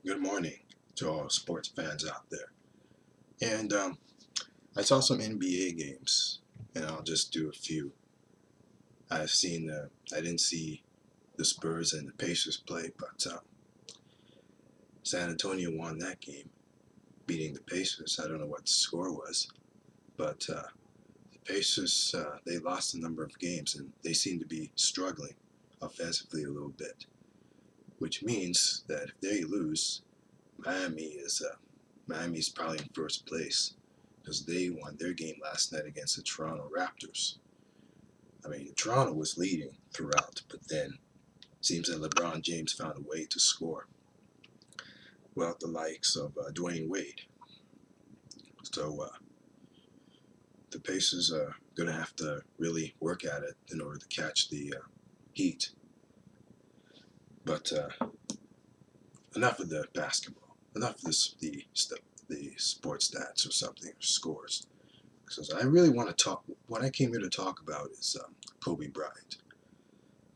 Good morning to all sports fans out there. And I saw some NBA games, and I'll just do a few. I didn't see the Spurs and the Pacers play, but San Antonio won that game, beating the Pacers. I don't know what the score was, but the Pacers, they lost a number of games, and they seem to be struggling offensively a little bit, which means that if they lose, Miami is Miami's probably in first place because they won their game last night against the Toronto Raptors. I mean, Toronto was leading throughout, but then it seems that LeBron James found a way to score. Well, the likes of Dwayne Wade. So the Pacers are going to have to really work at it in order to catch the Heat. But enough of the basketball. Enough of the sports stats or something or scores. Because I really want to talk. What I came here to talk about is Kobe Bryant.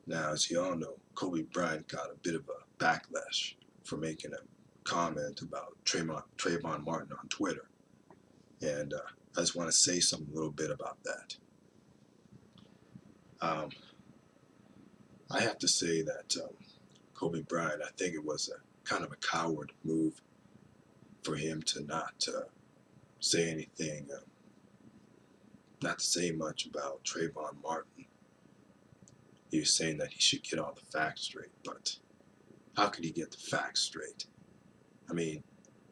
Now, as you all know, Kobe Bryant got a bit of a backlash for making a comment about Trayvon Martin on Twitter, and I just want to say something a little bit about that. Um, I have to say that Kobe Bryant, I think it was a kind of a coward move for him to not say anything, not to say much about Trayvon Martin. He was saying that he should get all the facts straight, but how could he get the facts straight? I mean,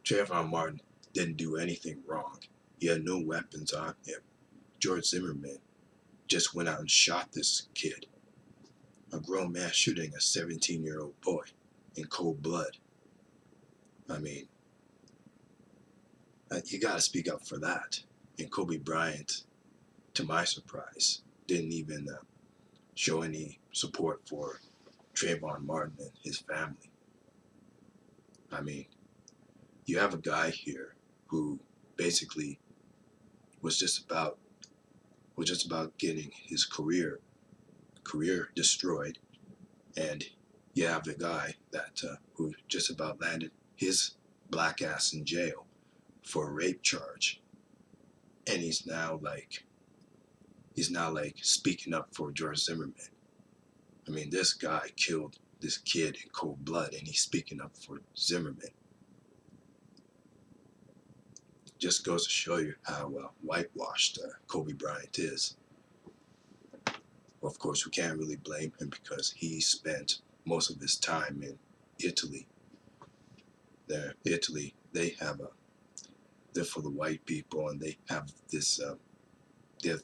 Trayvon Martin didn't do anything wrong. He had no weapons on him. George Zimmerman just went out and shot this kid, a grown man shooting a 17-year-old boy in cold blood. I mean, you got to speak up for that. And Kobe Bryant, to my surprise, didn't even show any support for Trayvon Martin and his family. I mean, you have a guy here who basically was just about getting his career destroyed, and you have the guy that who just about landed his black ass in jail for a rape charge, and he's now like speaking up for George Zimmerman. I mean, this guy killed this kid in cold blood, and he's speaking up for Zimmerman. Just goes to show you how whitewashed Kobe Bryant is. Well, of course, we can't really blame him because he spent most of his time in Italy. Italy, they're for the white people, and they have this they have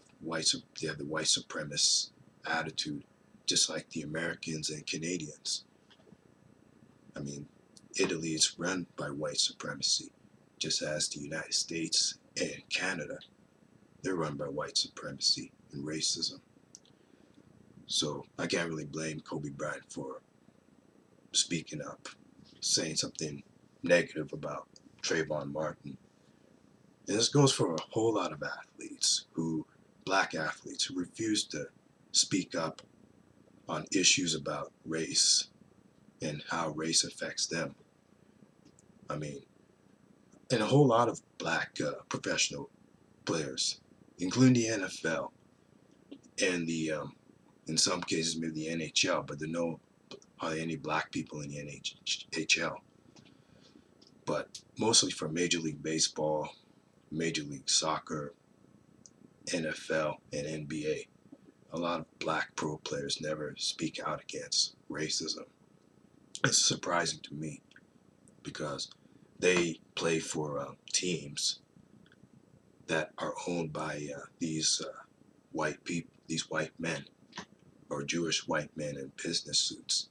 the white supremacist attitude, just like the Americans and Canadians. I mean, Italy is run by white supremacy, just as the United States and Canada, they're run by white supremacy and racism. So I can't really blame Kobe Bryant for speaking up, saying something negative about Trayvon Martin. And this goes for a whole lot of black athletes, who refuse to speak up on issues about race and how race affects them. I mean, and a whole lot of black professional players, including the NFL and in some cases maybe the NHL, but there are no hardly any black people in the NHL. But mostly for Major League Baseball, Major League Soccer, NFL, and NBA. A lot of black pro players never speak out against racism. It's surprising to me because they play for teams that are owned by these white people, these white men, or Jewish white men in business suits.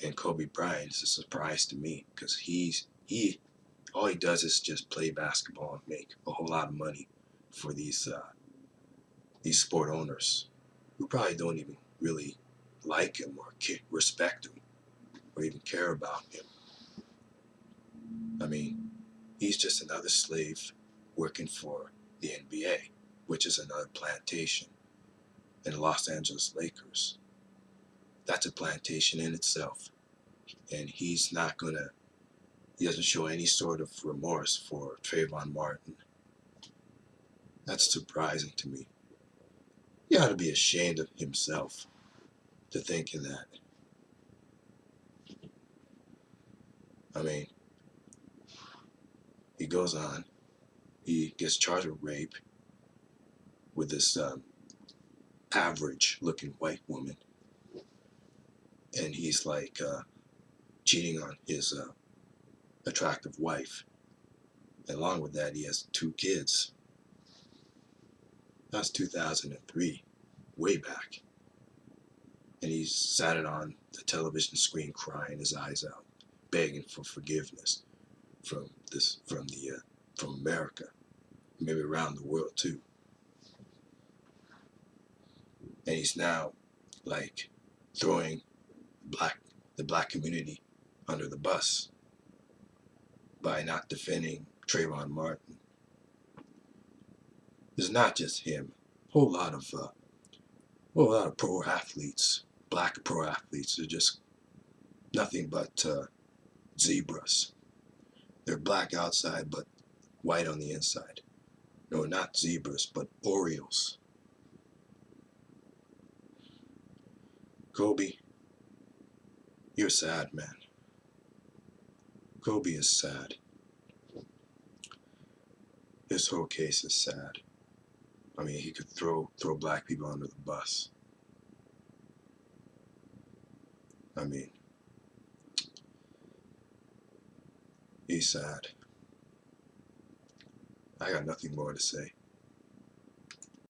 And Kobe Bryant is a surprise to me because he all he does is just play basketball and make a whole lot of money for these sport owners who probably don't even really like him or respect him or even care about him. I mean, he's just another slave working for the NBA, which is another plantation, and the Los Angeles Lakers. That's a plantation in itself, and he's not gonna He doesn't show any sort of remorse for Trayvon Martin. That's surprising to me. He ought to be ashamed of himself to think in that. I mean, he goes on, he gets charged with rape with this average looking white woman, and he's like cheating on his attractive wife. And along with that, he has 2 kids. That's 2003, way back. And he sat it on the television screen crying his eyes out, begging for forgiveness from America, maybe around the world too. And he's now like throwing the black community under the bus by not defending Trayvon Martin. It's not just him. A whole lot of pro athletes, black pro athletes, are just nothing but zebras. They're black outside, but white on the inside. No, not zebras, but Orioles. Kobe, you're sad, man. Kobe is sad. This whole case is sad. I mean, he could throw black people under the bus. I mean, he's sad. I got nothing more to say.